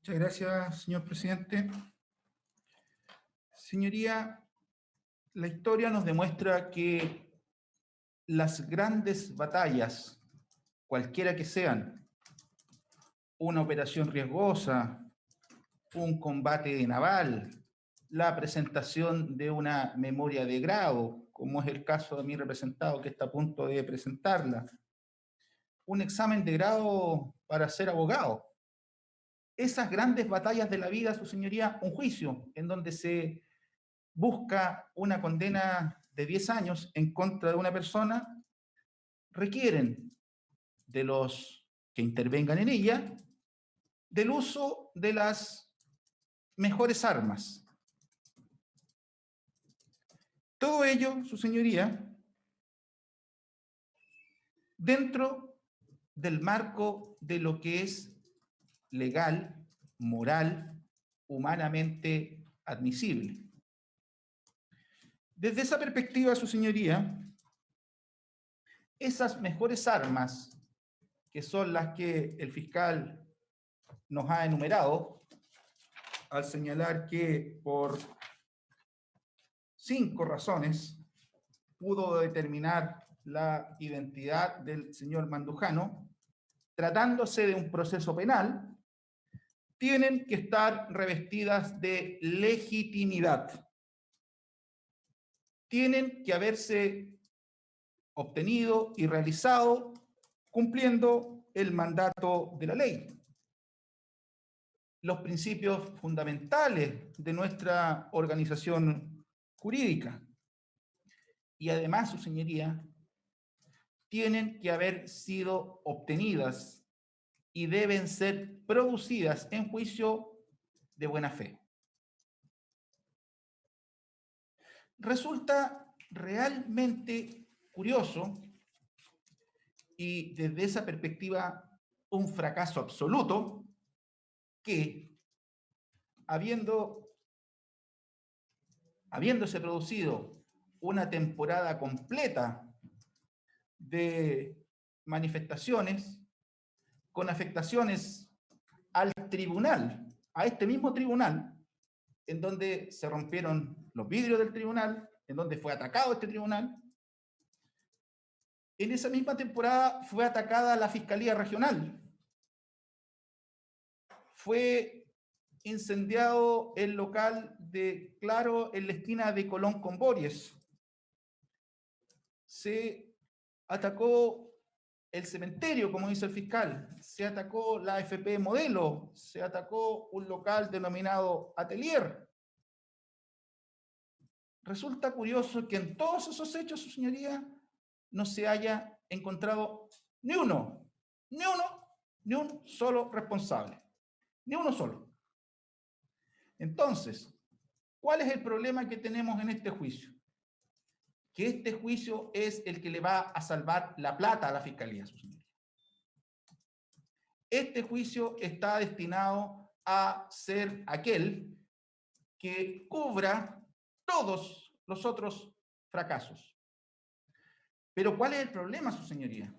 Muchas gracias, señor presidente. Señoría, la historia nos demuestra que las grandes batallas, cualquiera que sean, una operación riesgosa, un combate naval, la presentación de una memoria de grado, como es el caso de mi representado que está a punto de presentarla, un examen de grado para ser abogado. Esas grandes batallas de la vida, su señoría, un juicio en donde se busca una condena de 10 años en contra de una persona, requieren de los que intervengan en ella del uso de las mejores armas. Todo ello, su señoría, dentro del marco de lo que es legal, moral, humanamente admisible. Desde esa perspectiva, su señoría, esas mejores armas, que son las que el fiscal nos ha enumerado, al señalar que por 5 razones pudo determinar la identidad del señor Mandujano, tratándose de un proceso penal, tienen que estar revestidas de legitimidad. Tienen que haberse obtenido y realizado cumpliendo el mandato de la ley. Los principios fundamentales de nuestra organización jurídica. Y además, su señoría, tienen que haber sido obtenidas y deben ser producidas en juicio de buena fe. Resulta realmente curioso y desde esa perspectiva un fracaso absoluto que habiéndose producido una temporada completa de manifestaciones con afectaciones al tribunal, a este mismo tribunal, en donde se rompieron los vidrios del tribunal, en donde fue atacado este tribunal. En esa misma temporada fue atacada la Fiscalía Regional. Fue incendiado el local de Claro en la esquina de Colón con Bories. Se atacó el cementerio, como dice el fiscal. Se atacó la AFP Modelo. Se atacó un local denominado Atelier. Resulta curioso que en todos esos hechos, su señoría, no se haya encontrado ni un solo responsable. Ni uno solo. Entonces, ¿cuál es el problema que tenemos en este juicio? Que este juicio es el que le va a salvar la plata a la Fiscalía, su señoría. Este juicio está destinado a ser aquel que cubra todos los otros fracasos. Pero ¿cuál es el problema, su señoría?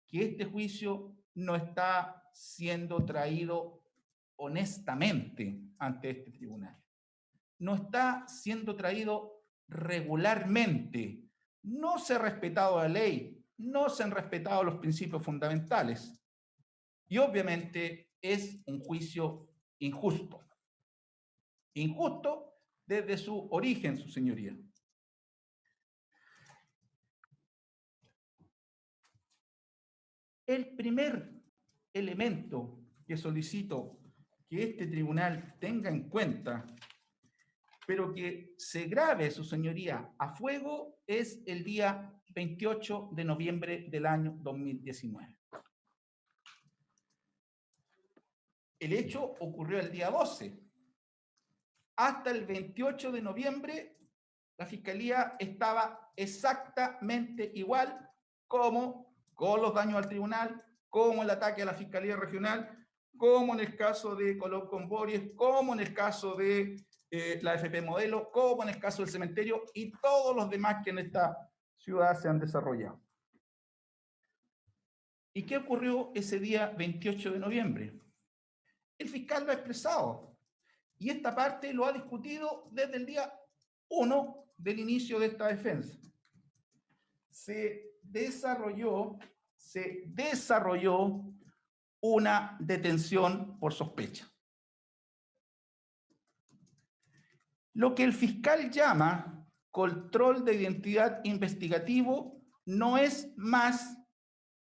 Que este juicio no está siendo traído honestamente ante este tribunal. No está siendo traído regularmente. No se ha respetado la ley, no se han respetado los principios fundamentales. Y obviamente es un juicio injusto. Injusto desde su origen, su señoría. El primer elemento que solicito que este tribunal tenga en cuenta, pero que se grave, su señoría, a fuego, es el día 28 de noviembre del año 2019. El hecho ocurrió el día 12. Hasta el 28 de noviembre, la Fiscalía estaba exactamente igual como con los daños al tribunal, como el ataque a la Fiscalía Regional, como en el caso de Colón con Bories, como en el caso de la FP Modelo, como en el caso del cementerio y todos los demás que en esta ciudad se han desarrollado. ¿Y qué ocurrió ese día 28 de noviembre? el fiscal lo ha expresado. Y esta parte lo ha discutido desde el día 1 del inicio de esta defensa. Se desarrolló una detención por sospecha. Lo que el fiscal llama control de identidad investigativo no es más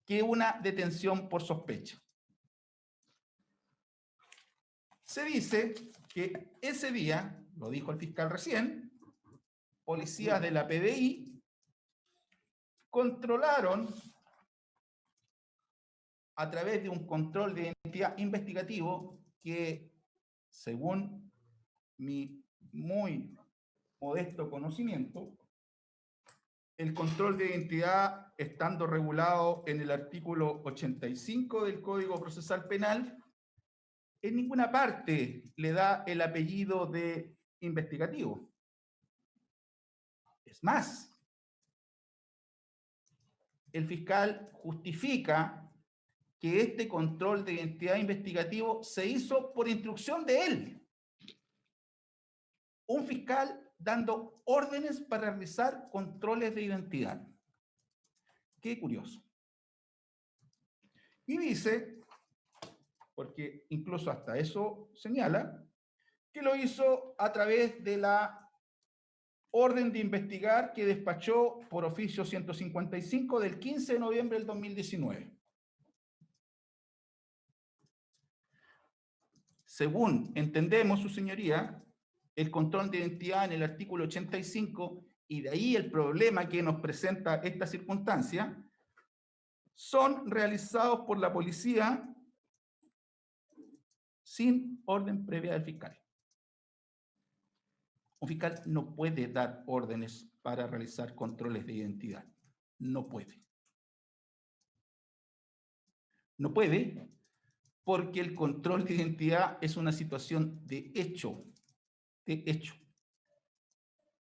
que una detención por sospecha. Se dice que ese día, lo dijo el fiscal recién, policías de la PDI controlaron a través de un control de identidad investigativo que, según mi muy modesto conocimiento, el control de identidad, estando regulado en el artículo 85 del Código Procesal Penal, en ninguna parte le da el apellido de investigativo. Es más, el fiscal justifica que este control de identidad investigativo se hizo por instrucción de él. Un fiscal dando órdenes para realizar controles de identidad. Qué curioso. Y dice, porque incluso hasta eso señala, que lo hizo a través de la orden de investigar que despachó por oficio 155 del 15 de noviembre del 2019. Según entendemos, su señoría, el control de identidad en el artículo 85, y de ahí el problema que nos presenta esta circunstancia, son realizados por la policía sin orden previa del fiscal. Un fiscal no puede dar órdenes para realizar controles de identidad. No puede. No puede porque el control de identidad es una situación de hecho. De hecho.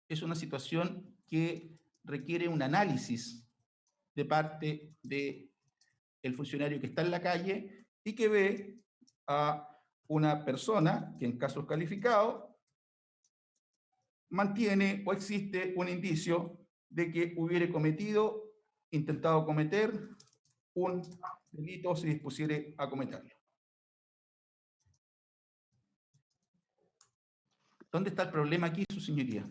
Es una situación que requiere un análisis de parte del funcionario que está en la calle y que ve a una persona que en casos calificados mantiene o existe un indicio de que hubiere intentado cometer un delito o se dispusiere a cometerlo. ¿Dónde está el problema aquí, su señoría?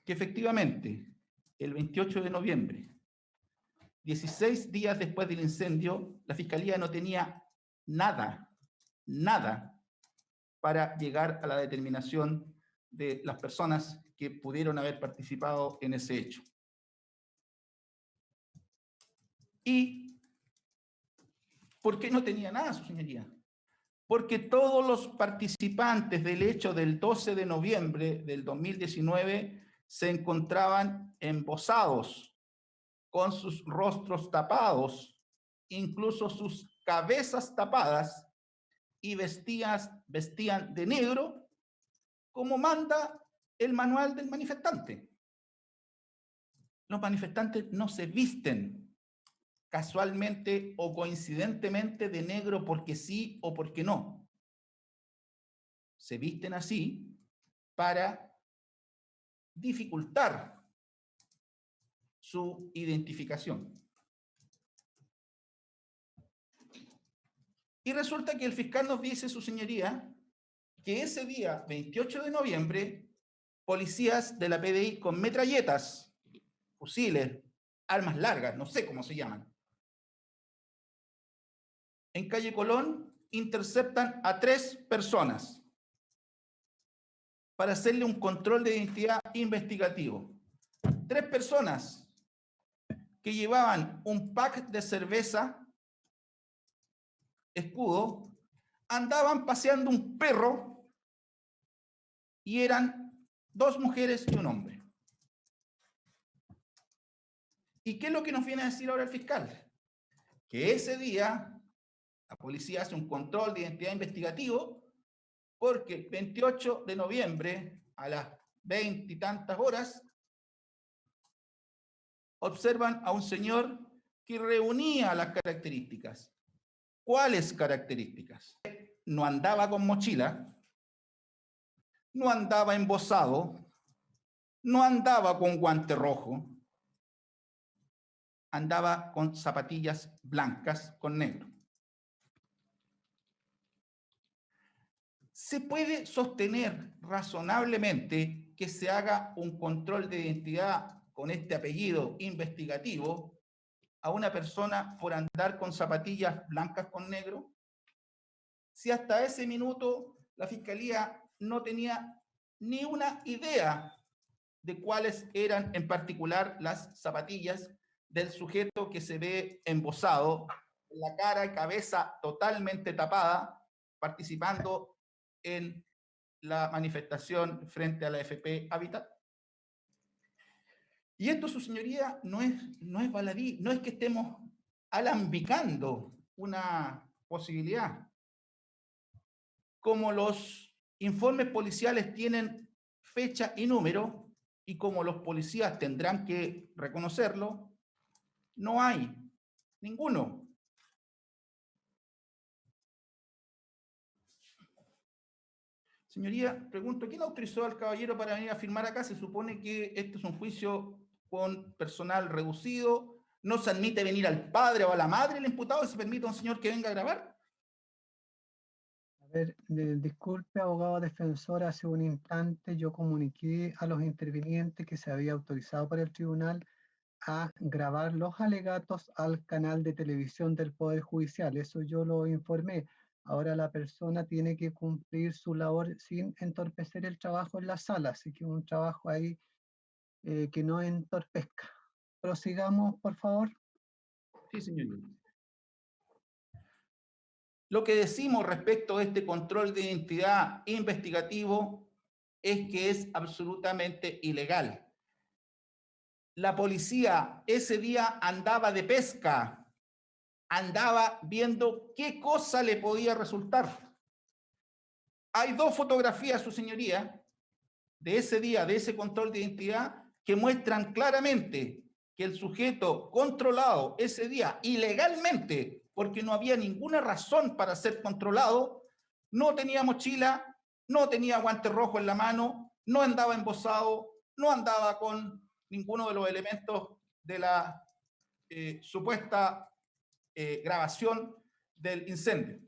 Que efectivamente, el 28 de noviembre, 16 días después del incendio, la Fiscalía no tenía nada para llegar a la determinación de las personas que pudieron haber participado en ese hecho. ¿Y por qué no tenía nada, su señoría? Porque todos los participantes del hecho del 12 de noviembre del 2019 se encontraban embosados, con sus rostros tapados, incluso sus cabezas tapadas, y vestían de negro, como manda el manual del manifestante. Los manifestantes no se visten casualmente o coincidentemente de negro porque sí o porque no. Se visten así para dificultar su identificación. Y resulta que el fiscal nos dice, su señoría, que ese día, 28 de noviembre, policías de la PDI con metralletas, fusiles, armas largas, no sé cómo se llaman, en calle Colón interceptan a 3 personas para hacerle un control de identidad investigativo. 3 personas que llevaban un pack de cerveza Escudo, andaban paseando un perro y eran 2 mujeres y un hombre. ¿Y qué es lo que nos viene a decir ahora el fiscal? Que ese día la policía hace un control de identidad investigativo porque el 28 de noviembre a las 20 y tantas horas observan a un señor que reunía las características. ¿Cuáles características? no andaba con mochila, no andaba embosado, no andaba con guante rojo, andaba con zapatillas blancas con negro. Se puede sostener razonablemente que se haga un control de identidad con este apellido investigativo a una persona por andar con zapatillas blancas con negro, si hasta ese minuto la Fiscalía no tenía ni una idea de cuáles eran en particular las zapatillas del sujeto que se ve embosado, la cara y cabeza totalmente tapada, participando en la manifestación frente a la AFP Habitat? Y esto, su señoría, no es baladí, no es que estemos alambicando una posibilidad. Como los informes policiales tienen fecha y número, y como los policías tendrán que reconocerlo, no hay ninguno. Señoría, pregunto, ¿quién autorizó al caballero para venir a firmar acá? Se supone que este es un juicio con personal reducido, no se admite venir al padre o a la madre del imputado y se permite a un señor que venga a grabar. A ver, disculpe, abogado defensor, hace un instante yo comuniqué a los intervinientes que se había autorizado por el tribunal a grabar los alegatos al canal de televisión del Poder Judicial. Eso yo lo informé. Ahora la persona tiene que cumplir su labor sin entorpecer el trabajo en la sala, así que un trabajo ahí que no entorpezca. Prosigamos, por favor. Sí, señoría. Lo que decimos respecto a este control de identidad investigativo es que es absolutamente ilegal. La policía ese día andaba de pesca, andaba viendo qué cosa le podía resultar. Hay dos fotografías, su señoría, de ese día, de ese control de identidad, que muestran claramente que el sujeto controlado ese día ilegalmente, porque no había ninguna razón para ser controlado, no tenía mochila, no tenía guante rojo en la mano, no andaba embosado, no andaba con ninguno de los elementos de la supuesta grabación del incendio.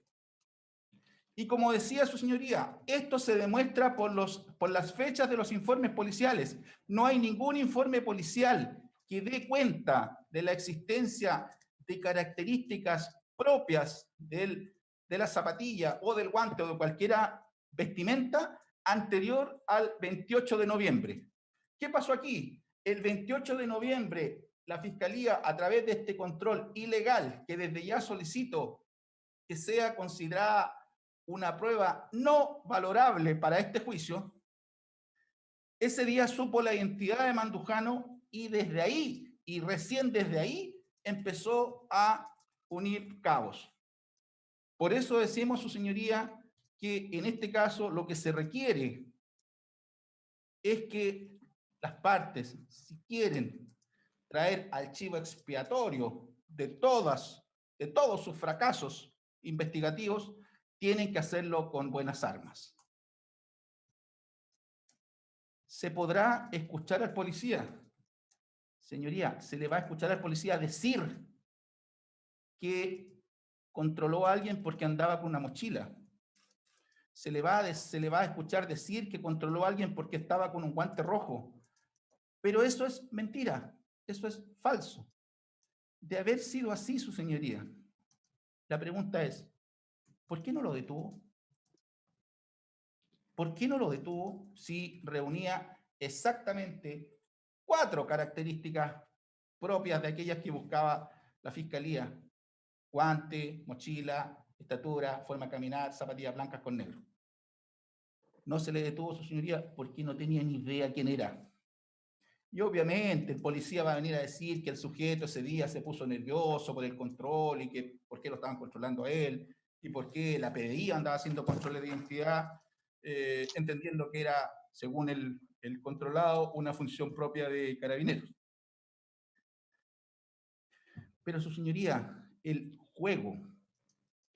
Y como decía su señoría, esto se demuestra por las fechas de los informes policiales. No hay ningún informe policial que dé cuenta de la existencia de características propias de la zapatilla o del guante o de cualquier vestimenta anterior al 28 de noviembre. ¿Qué pasó aquí? El 28 de noviembre, la Fiscalía, a través de este control ilegal, que desde ya solicito que sea considerada una prueba no valorable para este juicio, ese día supo la identidad de Mandujano y desde ahí, y recién desde ahí, empezó a unir cabos. Por eso decimos, su señoría, que en este caso lo que se requiere es que las partes, si quieren traer al chivo expiatorio de todos sus fracasos investigativos, tienen que hacerlo con buenas armas. ¿Se podrá escuchar al policía? Señoría, se le va a escuchar al policía decir que controló a alguien porque andaba con una mochila. Se le va a escuchar decir que controló a alguien porque estaba con un guante rojo. Pero eso es mentira, eso es falso. De haber sido así, su señoría, la pregunta es, ¿por qué no lo detuvo? ¿Por qué no lo detuvo si reunía exactamente 4 características propias de aquellas que buscaba la Fiscalía? Guante, mochila, estatura, forma de caminar, zapatillas blancas con negro. No se le detuvo, su señoría, porque no tenía ni idea quién era. Y obviamente el policía va a venir a decir que el sujeto ese día se puso nervioso por el control y que por qué lo estaban controlando a él y por qué la PDI andaba haciendo controles de identidad, entendiendo que era, según el controlado, una función propia de Carabineros. Pero su señoría, el juego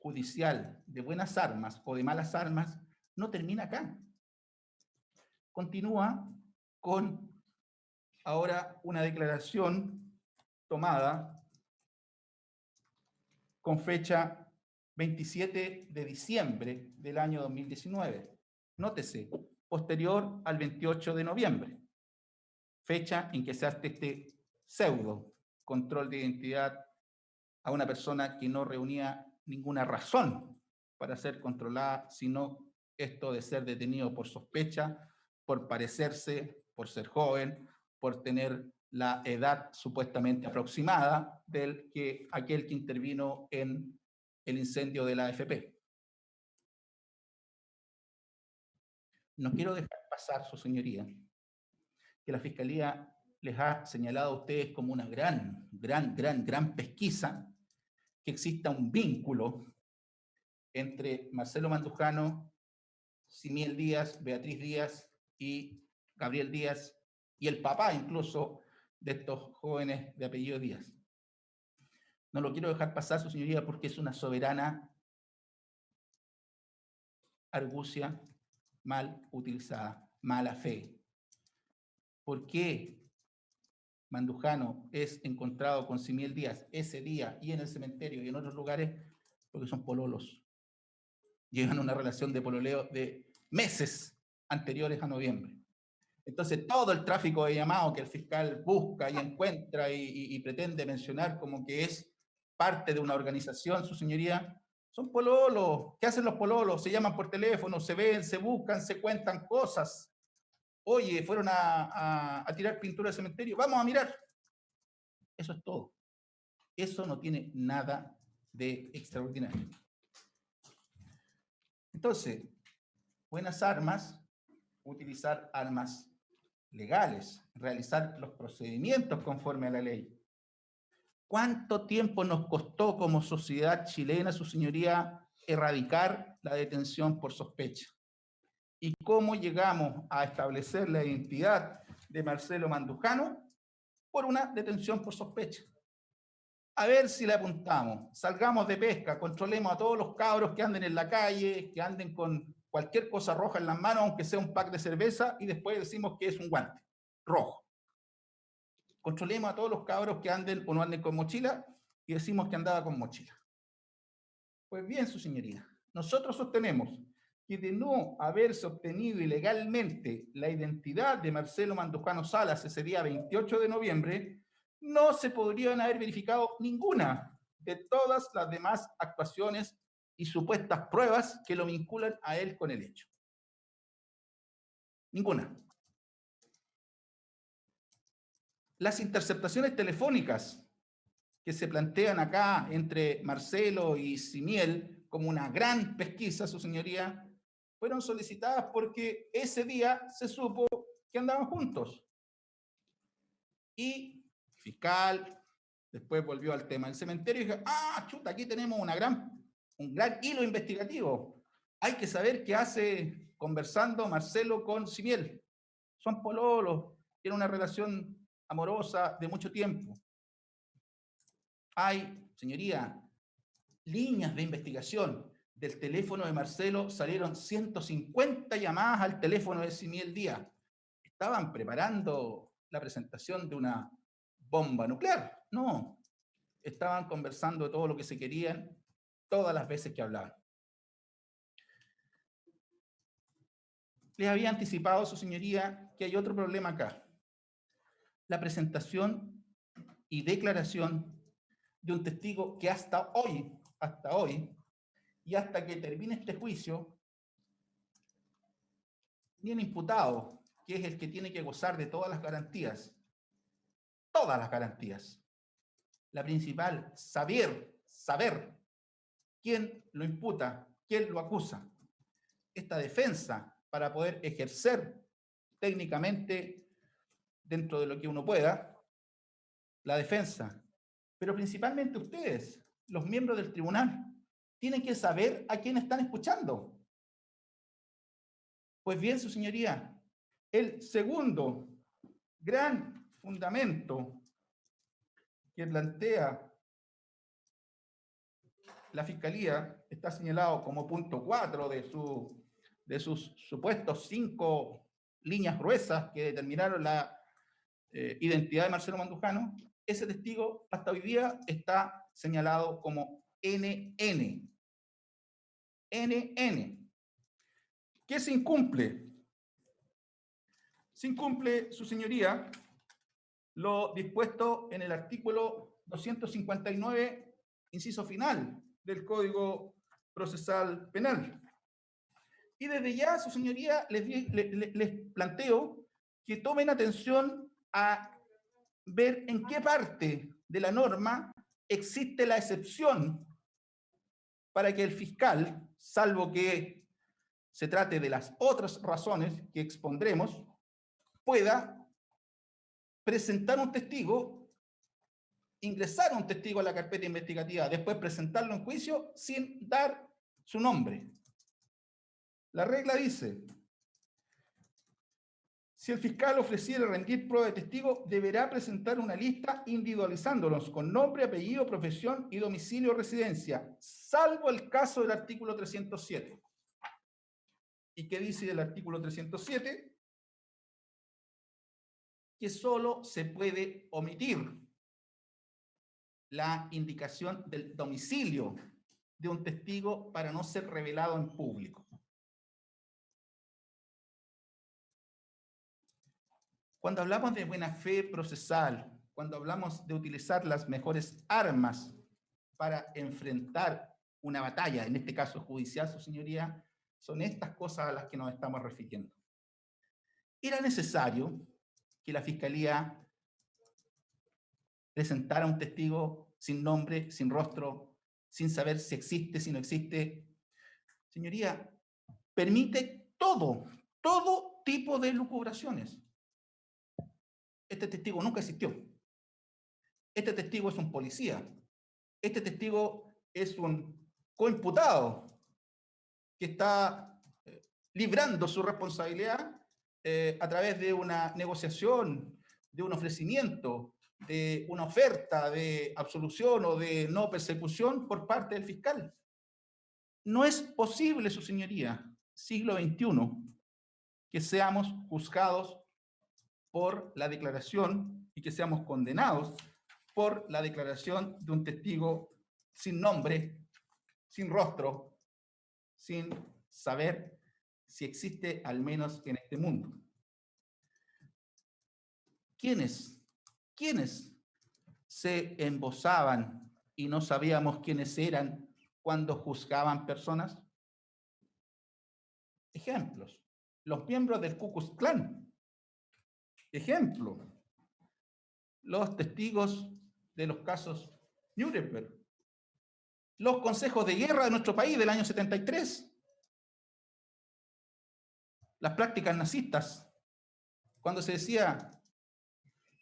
judicial de buenas armas o de malas armas no termina acá. Continúa con ahora una declaración tomada con fecha 27 de diciembre del año 2019. Nótese, posterior al 28 de noviembre, fecha en que se hace este pseudo control de identidad a una persona que no reunía ninguna razón para ser controlada, sino esto de ser detenido por sospecha, por parecerse, por ser joven, por tener la edad supuestamente aproximada del que aquel que intervino en el incendio de la AFP. No quiero dejar pasar, su señoría, que la Fiscalía les ha señalado a ustedes como una gran pesquisa, que exista un vínculo entre Marcelo Mandujano, Simiel Díaz, Beatriz Díaz y Gabriel Díaz, y el papá incluso de estos jóvenes de apellido Díaz. No lo quiero dejar pasar, su señoría, porque es una soberana argucia mal utilizada, mala fe. ¿Por qué Mandujano es encontrado con Simiel Díaz ese día y en el cementerio y en otros lugares? Porque son pololos. Llevan una relación de pololeo de meses anteriores a noviembre. Entonces, todo el tráfico de llamados que el fiscal busca y encuentra y pretende mencionar como que es parte de una organización, su señoría, son pololos. ¿Qué hacen los pololos? Se llaman por teléfono, se ven, se buscan, se cuentan cosas. Oye, fueron a tirar pintura al cementerio, vamos a mirar. Eso es todo. Eso no tiene nada de extraordinario. Entonces, buenas armas, utilizar armas legales, realizar los procedimientos conforme a la ley. ¿Cuánto tiempo nos costó como sociedad chilena, su señoría, erradicar la detención por sospecha? ¿Y cómo llegamos a establecer la identidad de Marcelo Mandujano? Por una detención por sospecha. A ver si le apuntamos, salgamos de pesca, controlemos a todos los cabros que anden en la calle, que anden con cualquier cosa roja en las manos, aunque sea un pack de cerveza, y después decimos que es un guante rojo. Controlemos a todos los cabros que anden o no anden con mochila, y decimos que andaba con mochila. Pues bien, su señoría, nosotros sostenemos que de no haberse obtenido ilegalmente la identidad de Marcelo Mandujano Salas ese día 28 de noviembre, no se podrían haber verificado ninguna de todas las demás actuaciones y supuestas pruebas que lo vinculan a él con el hecho. Ninguna. Las interceptaciones telefónicas que se plantean acá entre Marcelo y Simiel como una gran pesquisa, su señoría, fueron solicitadas porque ese día se supo que andaban juntos. Y el fiscal después volvió al tema del cementerio y dijo, chuta, aquí tenemos un gran hilo investigativo. Hay que saber qué hace conversando Marcelo con Simiel. Son pololos, tienen una relación amorosa de mucho tiempo. Hay, señoría, líneas de investigación. Del teléfono de Marcelo salieron 150 llamadas al teléfono de Simiel Díaz. ¿Estaban preparando la presentación de una bomba nuclear? No. Estaban conversando de todo lo que se querían todas las veces que hablaban. Les había anticipado, su señoría, que hay otro problema acá. La presentación y declaración de un testigo que hasta hoy, y hasta que termine este juicio, bien imputado, que es el que tiene que gozar de todas las garantías, la principal, saber quién lo imputa, quién lo acusa. Esta defensa, para poder ejercer técnicamente, dentro de lo que uno pueda, la defensa, pero principalmente ustedes, los miembros del tribunal, tienen que saber a quién están escuchando. Pues bien, su señoría, el segundo gran fundamento que plantea la Fiscalía está señalado como punto 4 de sus supuestos 5 líneas gruesas que determinaron la identidad de Marcelo Mandujano, ese testigo hasta hoy día está señalado como NN. NN. ¿Qué se incumple? Se incumple, su señoría, lo dispuesto en el artículo 259, inciso final del Código Procesal Penal. Y desde ya, su señoría, les planteo que tomen atención a ver en qué parte de la norma existe la excepción para que el fiscal, salvo que se trate de las otras razones que expondremos, pueda presentar un testigo, ingresar un testigo a la carpeta investigativa, después presentarlo en juicio sin dar su nombre. La regla dice: si el fiscal ofreciera rendir prueba de testigo, deberá presentar una lista individualizándolos con nombre, apellido, profesión y domicilio o residencia, salvo el caso del artículo 307. ¿Y qué dice el artículo 307? Que solo se puede omitir la indicación del domicilio de un testigo para no ser revelado en público. Cuando hablamos de buena fe procesal, cuando hablamos de utilizar las mejores armas para enfrentar una batalla, en este caso judicial, su señoría, son estas cosas a las que nos estamos refiriendo. Era necesario que la Fiscalía presentara un testigo sin nombre, sin rostro, sin saber si existe, si no existe. Señoría, permite todo tipo de lucubraciones. Este testigo nunca existió. Este testigo es un policía. Este testigo es un coimputado que está librando su responsabilidad a través de una negociación, de un ofrecimiento, de una oferta de absolución o de no persecución por parte del fiscal. No es posible, su señoría, siglo XXI, que seamos juzgados por la declaración y que seamos condenados por la declaración de un testigo sin nombre, sin rostro, sin saber si existe al menos en este mundo. ¿Quiénes se embozaban y no sabíamos quiénes eran cuando juzgaban personas? Ejemplos. Los miembros del Ku Klux Klan. Ejemplo. Los testigos de los casos Nuremberg. Los consejos de guerra de nuestro país del año 73. Las prácticas nazistas. Cuando se decía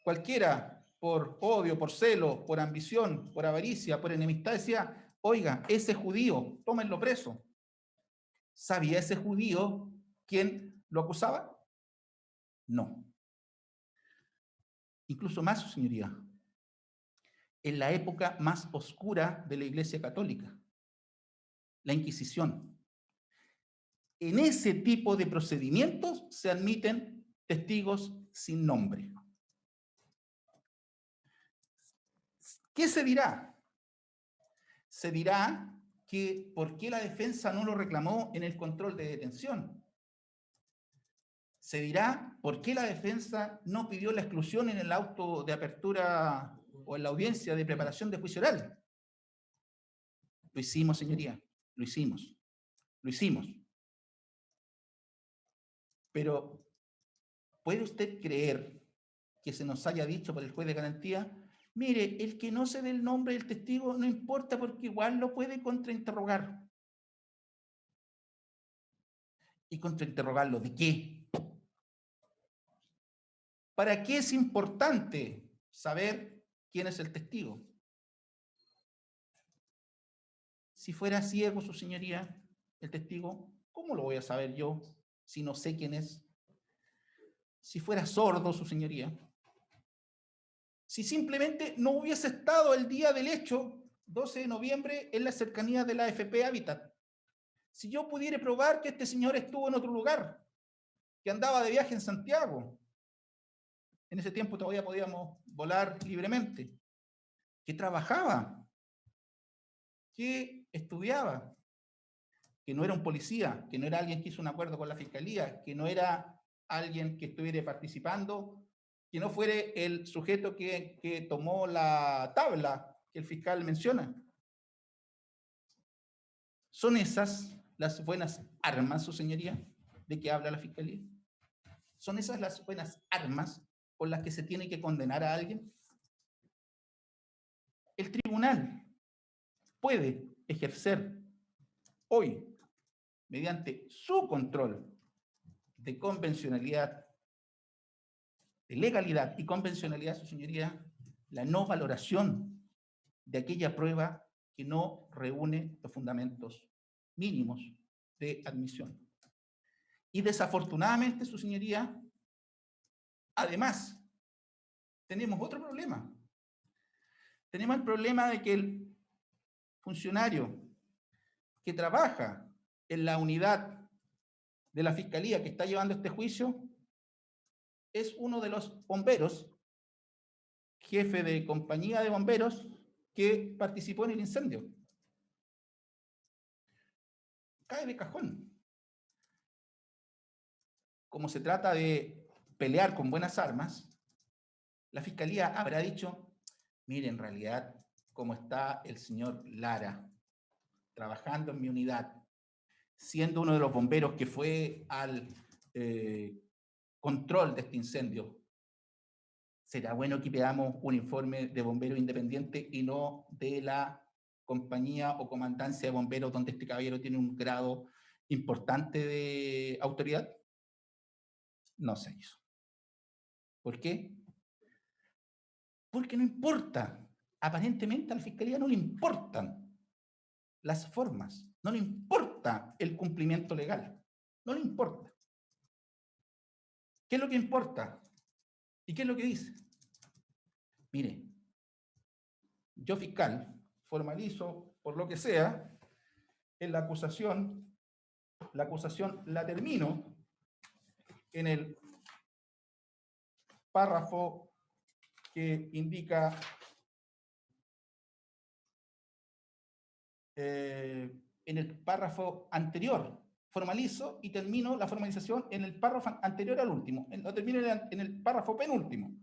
cualquiera por odio, por celo, por ambición, por avaricia, por enemistad, decía: oiga, ese judío, tómenlo preso. ¿Sabía ese judío quién lo acusaba? No. Incluso más, su señoría, en la época más oscura de la Iglesia Católica, la Inquisición. En ese tipo de procedimientos se admiten testigos sin nombre. ¿Qué se dirá? Se dirá que ¿por qué la defensa no lo reclamó en el control de detención? Se dirá ¿por qué la defensa no pidió la exclusión en el auto de apertura o en la audiencia de preparación de juicio oral? Lo hicimos, señoría, lo hicimos. Lo hicimos. Pero, ¿puede usted creer que se nos haya dicho por el juez de garantía: mire, el que no se dé el nombre del testigo no importa porque igual lo puede contrainterrogar? ¿Y contrainterrogarlo de qué? ¿Para qué es importante saber quién es el testigo? Si fuera ciego, su señoría, el testigo, ¿cómo lo voy a saber yo si no sé quién es? Si fuera sordo, su señoría, si simplemente no hubiese estado el día del hecho 12 de noviembre en la cercanía de la AFP Habitat. Si yo pudiera probar que este señor estuvo en otro lugar, que andaba de viaje en Santiago, en ese tiempo todavía podíamos volar libremente, que trabajaba, que estudiaba, que no era un policía, que no era alguien que hizo un acuerdo con la fiscalía, que no era alguien que estuviera participando, que no fuere el sujeto que tomó la tabla que el fiscal menciona. ¿Son esas las buenas armas, su señoría, de que habla la fiscalía? ¿Son esas las buenas armas con las que se tiene que condenar a alguien? El tribunal puede ejercer hoy, mediante su control de convencionalidad, de legalidad y convencionalidad, su señoría, la no valoración de aquella prueba que no reúne los fundamentos mínimos de admisión. Y desafortunadamente, su señoría, además, tenemos otro problema. Tenemos el problema de que el funcionario que trabaja en la unidad de la Fiscalía que está llevando este juicio es uno de los bomberos, jefe de compañía de bomberos, que participó en el incendio. Cae de cajón. Como se trata de pelear con buenas armas, la Fiscalía habrá dicho, mire, en realidad, como está el señor Lara trabajando en mi unidad, siendo uno de los bomberos que fue al control de este incendio, será bueno que veamos un informe de bombero independiente y no de la compañía o comandancia de bomberos donde este caballero tiene un grado importante de autoridad. No se hizo. ¿Por qué? Porque no importa. Aparentemente a la Fiscalía no le importan las formas, no le importa el cumplimiento legal, no le importa. ¿Qué es lo que importa? ¿Y qué es lo que dice? Mire, yo fiscal formalizo por lo que sea en la acusación la termino en el párrafo que indica en el párrafo anterior, formalizo y termino la formalización en el párrafo anterior al último, lo termino en el párrafo penúltimo,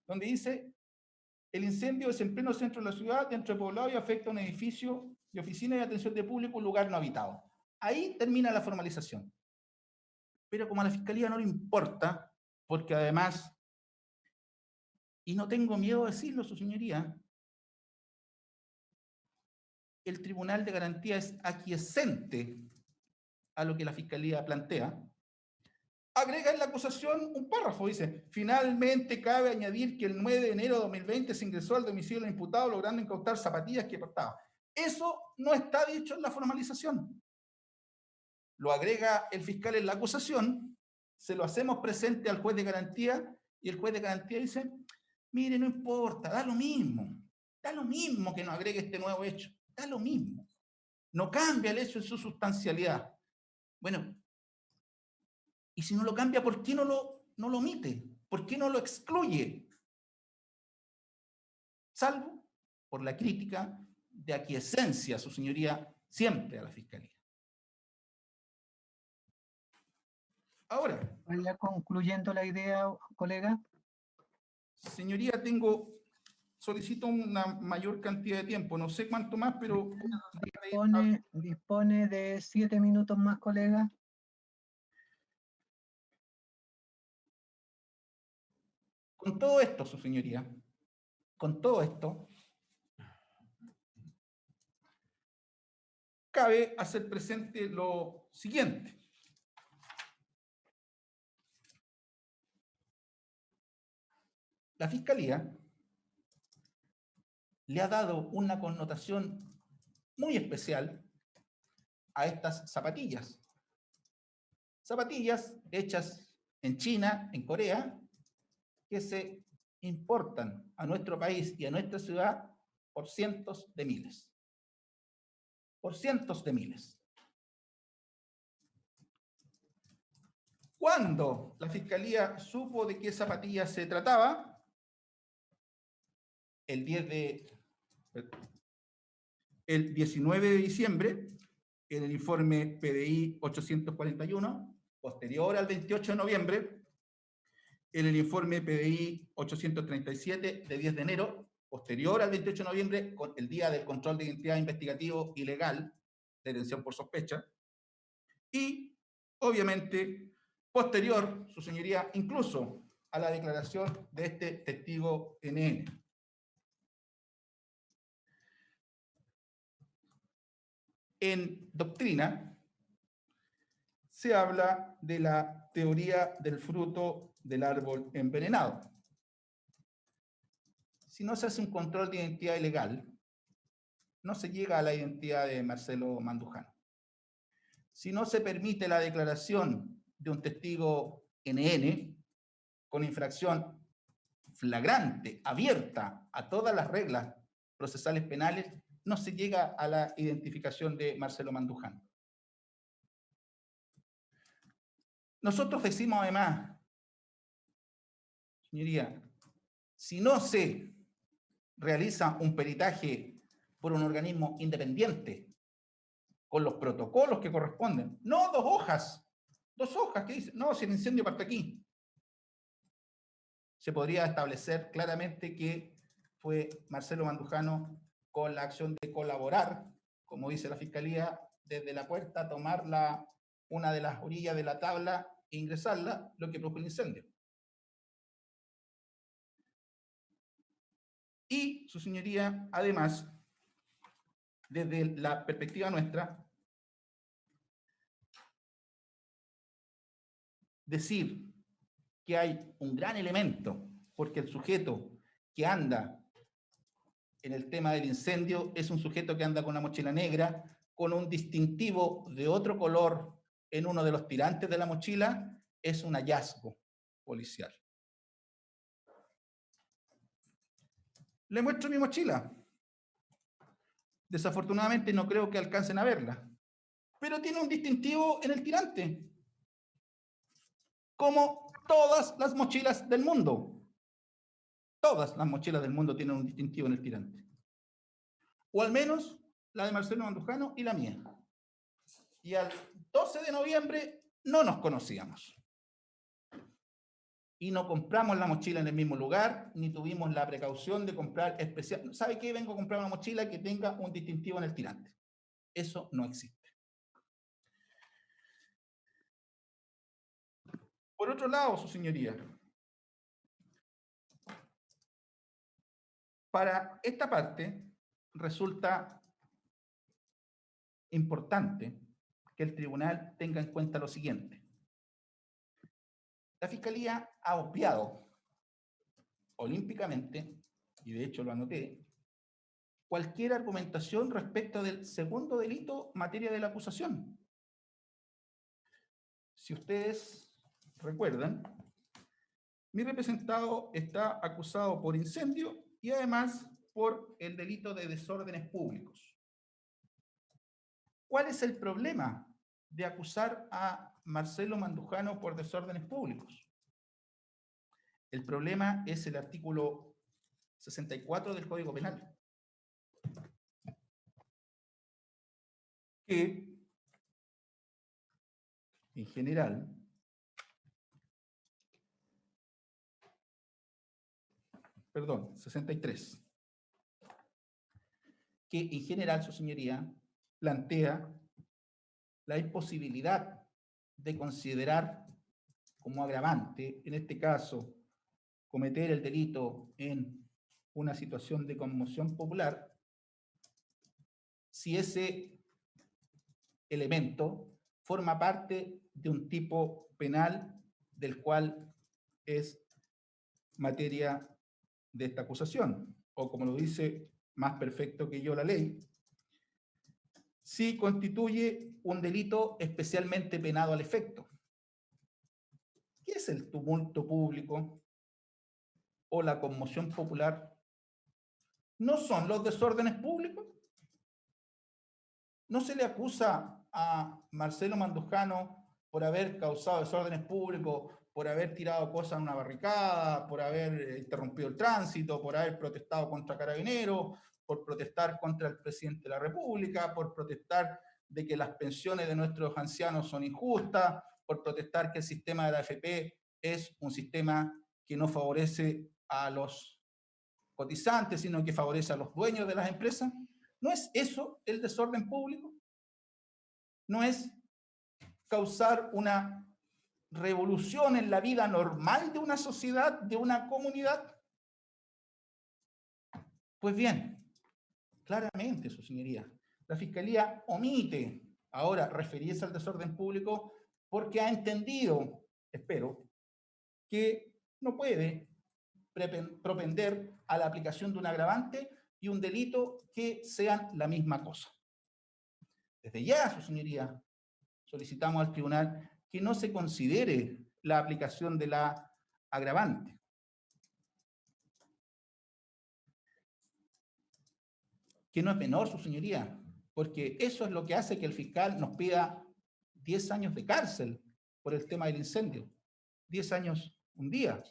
donde dice, el incendio es en pleno centro de la ciudad, dentro del poblado y afecta a un edificio de oficina de atención de público, un lugar no habitado. Ahí termina la formalización. Pero como a la Fiscalía no le importa, porque además, y no tengo miedo de decirlo, su señoría, el Tribunal de Garantía es aquiescente a lo que la Fiscalía plantea, agrega en la acusación un párrafo, dice, finalmente cabe añadir que el 9 de enero de 2020 se ingresó al domicilio del imputado logrando incautar zapatillas que portaba. Eso no está dicho en la formalización. Lo agrega el fiscal en la acusación, se lo hacemos presente al juez de garantía y el juez de garantía dice, mire, no importa, da lo mismo que nos agregue este nuevo hecho, da lo mismo. No cambia el hecho en su sustancialidad. Bueno, y si no lo cambia, ¿por qué no lo omite? ¿Por qué no lo excluye? Salvo por la crítica de aquiescencia, su señoría, siempre a la Fiscalía. Ahora. Vaya concluyendo la idea, colega. Señoría, solicito una mayor cantidad de tiempo, no sé cuánto más, pero... Dispone de 7 minutos más, colega. Con todo esto, su señoría, con todo esto, cabe hacer presente lo siguiente. La Fiscalía le ha dado una connotación muy especial a estas zapatillas. Zapatillas hechas en China, en Corea, que se importan a nuestro país y a nuestra ciudad por cientos de miles. Por cientos de miles. Cuando la Fiscalía supo de qué zapatilla se trataba, el 19 de diciembre, en el informe PDI 841, posterior al 28 de noviembre, en el informe PDI 837 de 10 de enero, posterior al 28 de noviembre, con el día del control de identidad investigativo ilegal, detención por sospecha, y, obviamente, posterior, su señoría, incluso a la declaración de este testigo NN. En doctrina se habla de la teoría del fruto del árbol envenenado. Si no se hace un control de identidad ilegal, no se llega a la identidad de Marcelo Mandujano. Si no se permite la declaración de un testigo NN con infracción flagrante, abierta a todas las reglas procesales penales, no se llega a la identificación de Marcelo Mandujano. Nosotros decimos además, señoría, si no se realiza un peritaje por un organismo independiente, con los protocolos que corresponden, no 2 hojas que dicen, no, si el incendio parte aquí, se podría establecer claramente que fue Marcelo Mandujano con la acción de colaborar, como dice la Fiscalía, desde la puerta, tomar una de las orillas de la tabla e ingresarla, lo que produjo el incendio. Y, su señoría, además, desde la perspectiva nuestra, decir que hay un gran elemento, porque el sujeto que anda en el tema del incendio es un sujeto que anda con una mochila negra, con un distintivo de otro color en uno de los tirantes de la mochila, es un hallazgo policial. Le muestro mi mochila. Desafortunadamente no creo que alcancen a verla, pero tiene un distintivo en el tirante, como todas las mochilas del mundo. Todas las mochilas del mundo tienen un distintivo en el tirante. O al menos la de Marcelo Mandujano y la mía. Y al 12 de noviembre no nos conocíamos. Y no compramos la mochila en el mismo lugar, ni tuvimos la precaución de comprar especial. ¿Sabe qué? Vengo a comprar una mochila que tenga un distintivo en el tirante. Eso no existe. Por otro lado, su señoría, para esta parte resulta importante que el tribunal tenga en cuenta lo siguiente. La Fiscalía ha obviado olímpicamente, y de hecho lo anoté, cualquier argumentación respecto del segundo delito materia de la acusación. Si ustedes recuerdan, mi representado está acusado por incendio y además por el delito de desórdenes públicos. ¿Cuál es el problema de acusar a Marcelo Mandujano por desórdenes públicos? El problema es el artículo 64 del Código Penal, que en general perdón, 63, que en general, su señoría, plantea la imposibilidad de considerar como agravante, en este caso, cometer el delito en una situación de conmoción popular, si ese elemento forma parte de un tipo penal del cual es materia de esta acusación, o como lo dice más perfecto que yo la ley, si constituye un delito especialmente penado al efecto. ¿Qué es el tumulto público o la conmoción popular? ¿No son los desórdenes públicos? ¿No se le acusa a Marcelo Mandujano por haber causado desórdenes públicos, por haber tirado cosas en una barricada, por haber interrumpido el tránsito, por haber protestado contra Carabineros, por protestar contra el presidente de la República, por protestar de que las pensiones de nuestros ancianos son injustas, por protestar que el sistema de la AFP es un sistema que no favorece a los cotizantes, sino que favorece a los dueños de las empresas? ¿No es eso el desorden público? ¿No es causar una revolución en la vida normal de una sociedad, de una comunidad? Pues bien, claramente, su señoría, la Fiscalía omite ahora referirse al desorden público porque ha entendido, espero, que no puede propender a la aplicación de un agravante y un delito que sean la misma cosa. Desde ya, su señoría, solicitamos al tribunal que no se considere la aplicación de la agravante. Que no es menor, su señoría, porque eso es lo que hace que el fiscal nos pida 10 años de cárcel por el tema del incendio. 10 años, un día.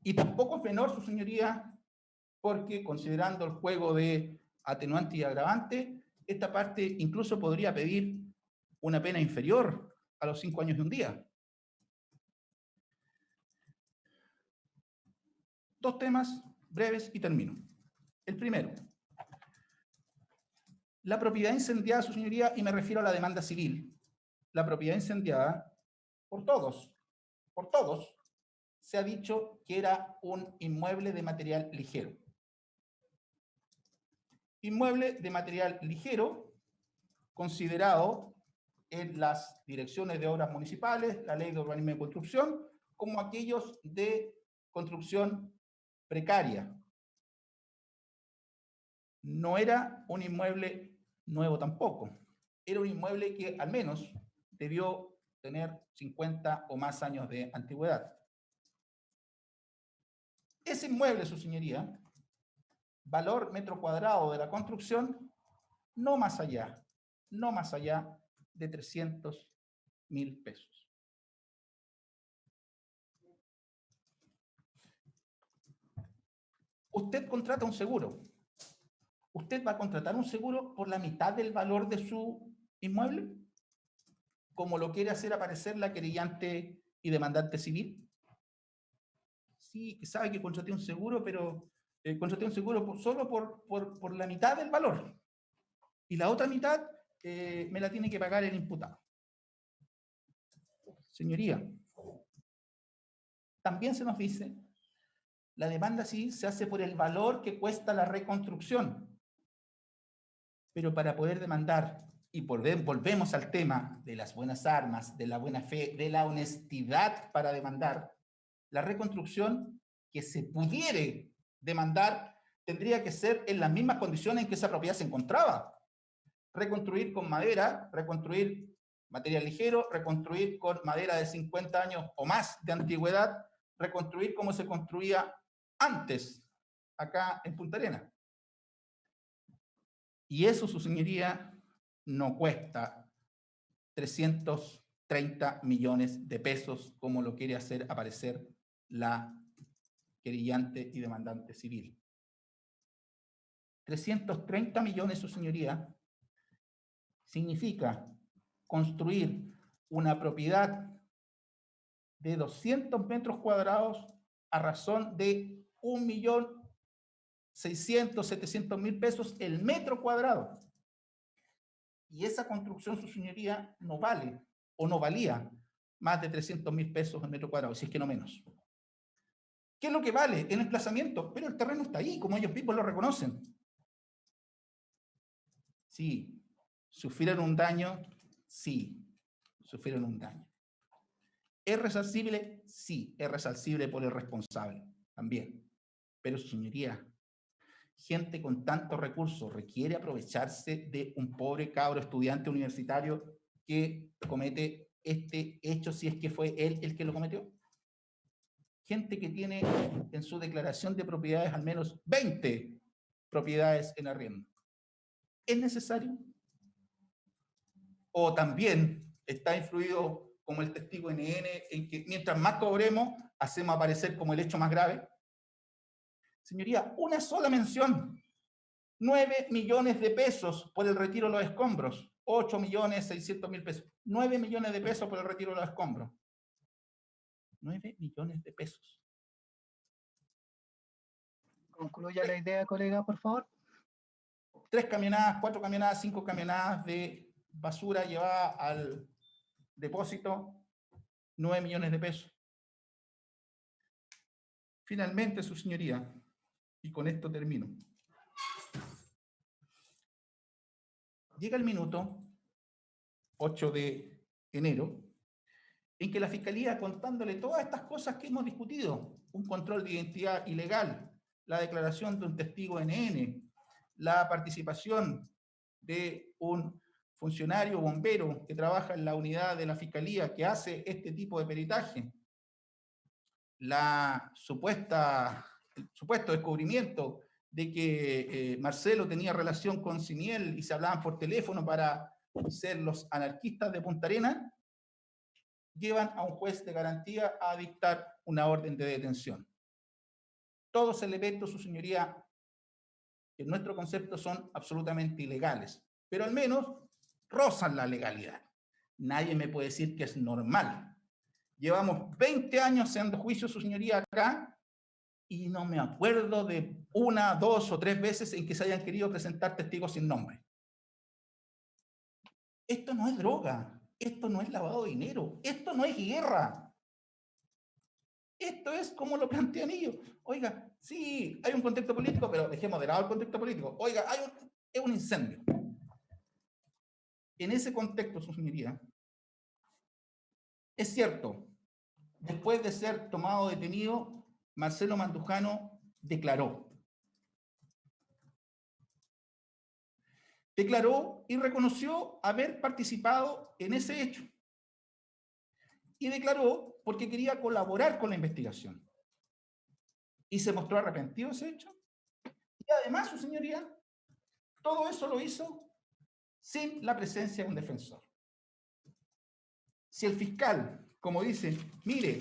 Y tampoco es menor, su señoría, porque considerando el juego de atenuante y agravante, esta parte incluso podría pedir una pena inferior a los 5 años y un día. Dos temas breves y termino. El primero, la propiedad incendiada, su señoría, y me refiero a la demanda civil. La propiedad incendiada, por todos, se ha dicho que era un inmueble de material ligero. Inmueble de material ligero, considerado en las direcciones de obras municipales, la ley de urbanismo y construcción, como aquellos de construcción precaria. No era un inmueble nuevo tampoco. Era un inmueble que al menos debió tener 50 o más años de antigüedad. Ese inmueble, su señoría, valor metro cuadrado de la construcción, no más allá de 300.000 pesos. Usted contrata un seguro. ¿Usted va a contratar un seguro por la mitad del valor de su inmueble? ¿Como lo quiere hacer aparecer la querellante y demandante civil? Sí, que sabe que contraté un seguro, pero contraté un seguro solo por la mitad del valor. Y la otra mitad me la tiene que pagar el imputado. Señoría, también se nos dice, la demanda civil se hace por el valor que cuesta la reconstrucción. Pero para poder demandar, y volvemos al tema de las buenas armas, de la buena fe, de la honestidad para demandar, la reconstrucción que se pudiere demandar tendría que ser en las mismas condiciones en que esa propiedad se encontraba. Reconstruir con madera, reconstruir material ligero, reconstruir con madera de 50 años o más de antigüedad, reconstruir como se construía antes, acá en Punta Arenas. Y eso, su señoría, no cuesta 330 millones de pesos, como lo quiere hacer aparecer la querellante y demandante civil. 330 millones, su señoría, significa construir una propiedad de 200 metros cuadrados a razón de 1.600.000, 700.000 pesos el metro cuadrado. Y esa construcción, su señoría, no vale o no valía más de 300.000 pesos el metro cuadrado, si es que no menos. ¿Qué es lo que vale? El emplazamiento, pero el terreno está ahí, como ellos mismos lo reconocen. Sí, sufrieron un daño, sí, sufrieron un daño. ¿Es resarcible? Sí, es resarcible por el responsable, también. Pero, su señoría, gente con tantos recursos requiere aprovecharse de un pobre cabro estudiante universitario que comete este hecho, si es que fue él el que lo cometió. gente que tiene en su declaración de propiedades al menos 20 propiedades en arriendo. ¿Es necesario? O también está influido como el testigo NN en que mientras más cobremos, hacemos aparecer como el hecho más grave. Señoría, una sola mención. 9 millones de pesos por el retiro de los escombros. 8.600.000 pesos. 9 millones de pesos por el retiro de los escombros. 9 millones de pesos. Concluya la idea, colega, por favor. 3 camionadas, 4 camionadas, 5 camionadas de basura llevada al depósito. 9 millones de pesos. Finalmente, su señoría, y con esto termino. Llega el minuto 8 de enero, en que la Fiscalía, contándole todas estas cosas que hemos discutido, un control de identidad ilegal, la declaración de un testigo NN, la participación de un funcionario bombero que trabaja en la unidad de la Fiscalía que hace este tipo de peritaje, el supuesto descubrimiento de que Marcelo tenía relación con Siniel y se hablaban por teléfono para ser los anarquistas de Punta Arenas, llevan a un juez de garantía a dictar una orden de detención. Todos elementos, su señoría, en nuestro concepto son absolutamente ilegales, pero al menos rozan la legalidad. Nadie me puede decir que es normal. Llevamos 20 años haciendo juicio, su señoría, acá, y no me acuerdo de 1, 2 o 3 veces en que se hayan querido presentar testigos sin nombre. Esto no es droga, esto no es lavado de dinero, esto no es guerra. Esto es como lo plantean ellos. Oiga, sí, hay un contexto político, pero dejemos de lado el contexto político. Oiga, es un incendio. En ese contexto, su señoría, es cierto, después de ser tomado detenido, Marcelo Mandujano declaró. Declaró y reconoció haber participado en ese hecho. Y declaró porque quería colaborar con la investigación. Y se mostró arrepentido de ese hecho. Y además, su señoría, todo eso lo hizo sin la presencia de un defensor. Si el fiscal, como dice, mire,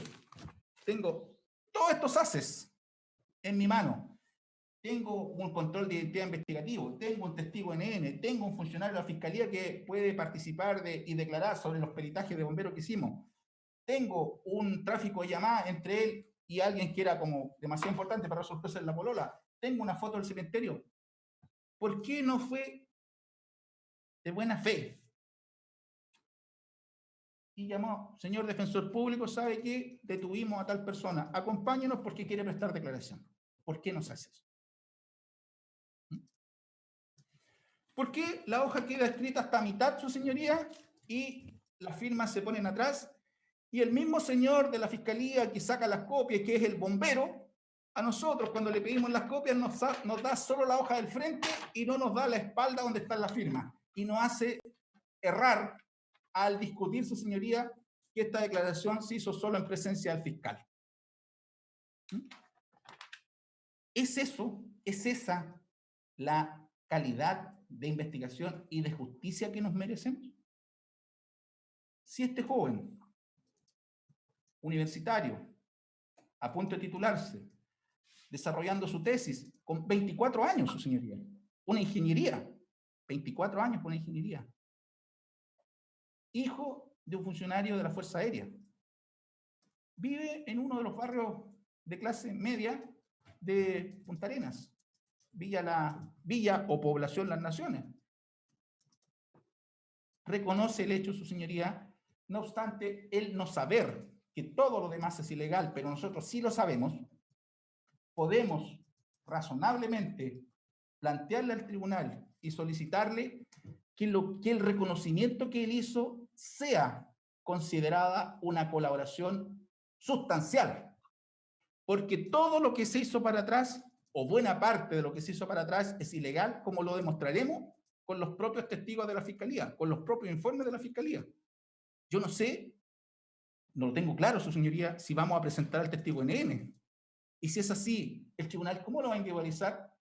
tengo todos estos haces en mi mano, tengo un control de identidad investigativo, tengo un testigo NN, tengo un funcionario de la Fiscalía que puede participar y declarar sobre los peritajes de bomberos que hicimos, tengo un tráfico de llamadas entre él y alguien que era como demasiado importante para resolverse en la polola, tengo una foto del cementerio. ¿Por qué no fue de buena fe? Y llamó, señor defensor público, ¿sabe qué? Detuvimos a tal persona, acompáñenos porque quiere prestar declaración. ¿Por qué no se hace eso? ¿Por qué la hoja queda escrita hasta mitad, su señoría, y las firmas se ponen atrás? Y el mismo señor de la Fiscalía que saca las copias, que es el bombero, a nosotros cuando le pedimos las copias nos da solo la hoja del frente y no nos da la espalda donde está la firma. Y nos hace errar al discutir, su señoría, que esta declaración se hizo solo en presencia del fiscal. ¿Es esa la calidad de investigación y de justicia que nos merecemos? Si este joven, universitario, a punto de titularse, desarrollando su tesis, con 24 años, su señoría, una ingeniería, 24 años por una ingeniería, hijo de un funcionario de la Fuerza Aérea, vive en uno de los barrios de clase media de Punta Arenas, Villa o Población Las Naciones. Reconoce el hecho, su señoría, no obstante, el no saber que todo lo demás es ilegal, pero nosotros sí lo sabemos, podemos razonablemente plantearle al tribunal y solicitarle que el reconocimiento que él hizo sea considerada una colaboración sustancial, porque todo lo que se hizo para atrás, o buena parte de lo que se hizo para atrás, es ilegal, como lo demostraremos con los propios testigos de la Fiscalía, con los propios informes de la Fiscalía. Yo no sé No lo tengo claro, su señoría, si vamos a presentar al testigo NN. Y si es así, el tribunal, ¿cómo lo va a individualizar?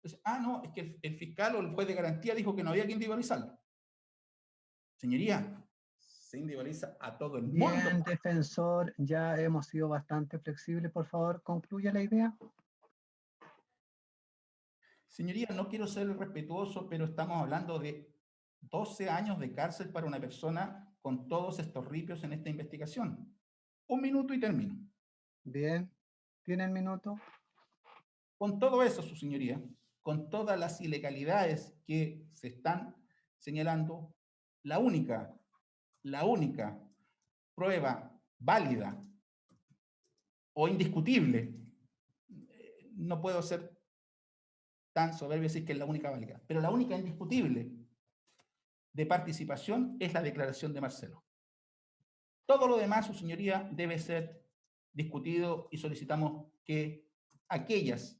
Entonces, no, es que el fiscal o el juez de garantía dijo que no había que individualizarlo. Señoría, se individualiza a todo el mundo. Bien, defensor, ya hemos sido bastante flexibles. Por favor, concluya la idea. Señoría, no quiero ser respetuoso, pero estamos hablando de 12 años de cárcel para una persona con todos estos ripios en esta investigación. 1 minuto y termino. Bien, ¿tiene el minuto? Con todo eso, su señoría, con todas las ilegalidades que se están señalando, la única prueba válida o indiscutible, no puedo ser tan soberbio decir que es la única válida, pero la única indiscutible de participación es la declaración de Marcelo. Todo lo demás, su señoría, debe ser discutido y solicitamos que aquellas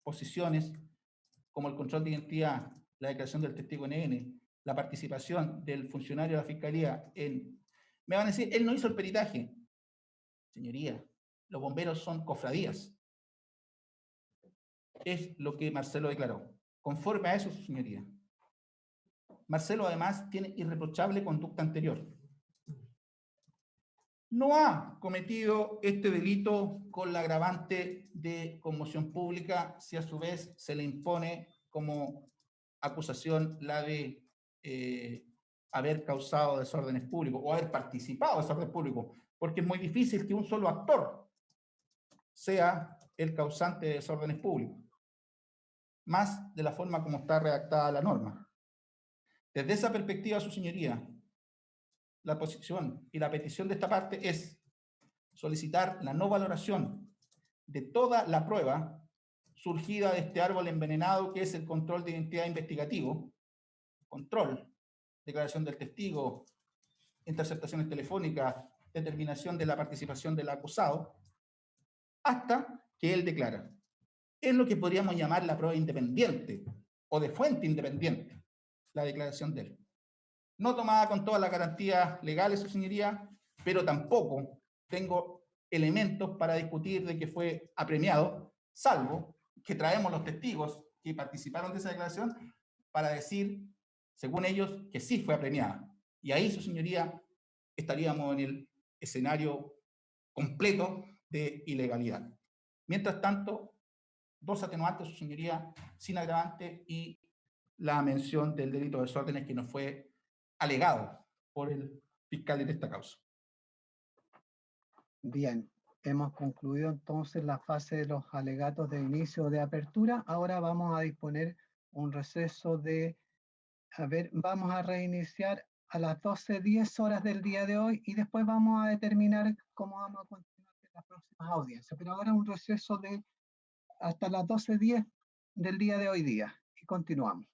posiciones como el control de identidad, la declaración del testigo NN, la participación del funcionario de la Fiscalía en... Me van a decir, él no hizo el peritaje. Señoría, los bomberos son cofradías. Es lo que Marcelo declaró. Conforme a eso, su señoría. Marcelo, además, tiene irreprochable conducta anterior. No ha cometido este delito con la agravante de conmoción pública, si a su vez se le impone como acusación la de haber causado desórdenes públicos o haber participado de desórdenes públicos, porque es muy difícil que un solo actor sea el causante de desórdenes públicos, más de la forma como está redactada la norma. Desde esa perspectiva, su señoría, la posición y la petición de esta parte es solicitar la no valoración de toda la prueba surgida de este árbol envenenado que es el control de identidad investigativo, control, declaración del testigo, interceptaciones telefónicas, determinación de la participación del acusado, hasta que él declara. Es lo que podríamos llamar la prueba independiente o de fuente independiente, la declaración de él. No tomada con todas las garantías legales, su señoría, pero tampoco tengo elementos para discutir de que fue apremiado, salvo que traemos los testigos que participaron de esa declaración para decir, según ellos, que sí fue apremiada. Y ahí, su señoría, estaríamos en el escenario completo de ilegalidad. Mientras tanto, 2 atenuantes, su señoría, sin agravante y la mención del delito de desórdenes que nos fue alegado por el fiscal en esta causa. Bien, hemos concluido entonces la fase de los alegatos de inicio de apertura. Ahora vamos a disponer un receso de, vamos a reiniciar a las 12:10 horas del día de hoy y después vamos a determinar cómo vamos a continuar en las próximas audiencias. Pero ahora un receso de hasta las 12:10 del día de hoy día y continuamos.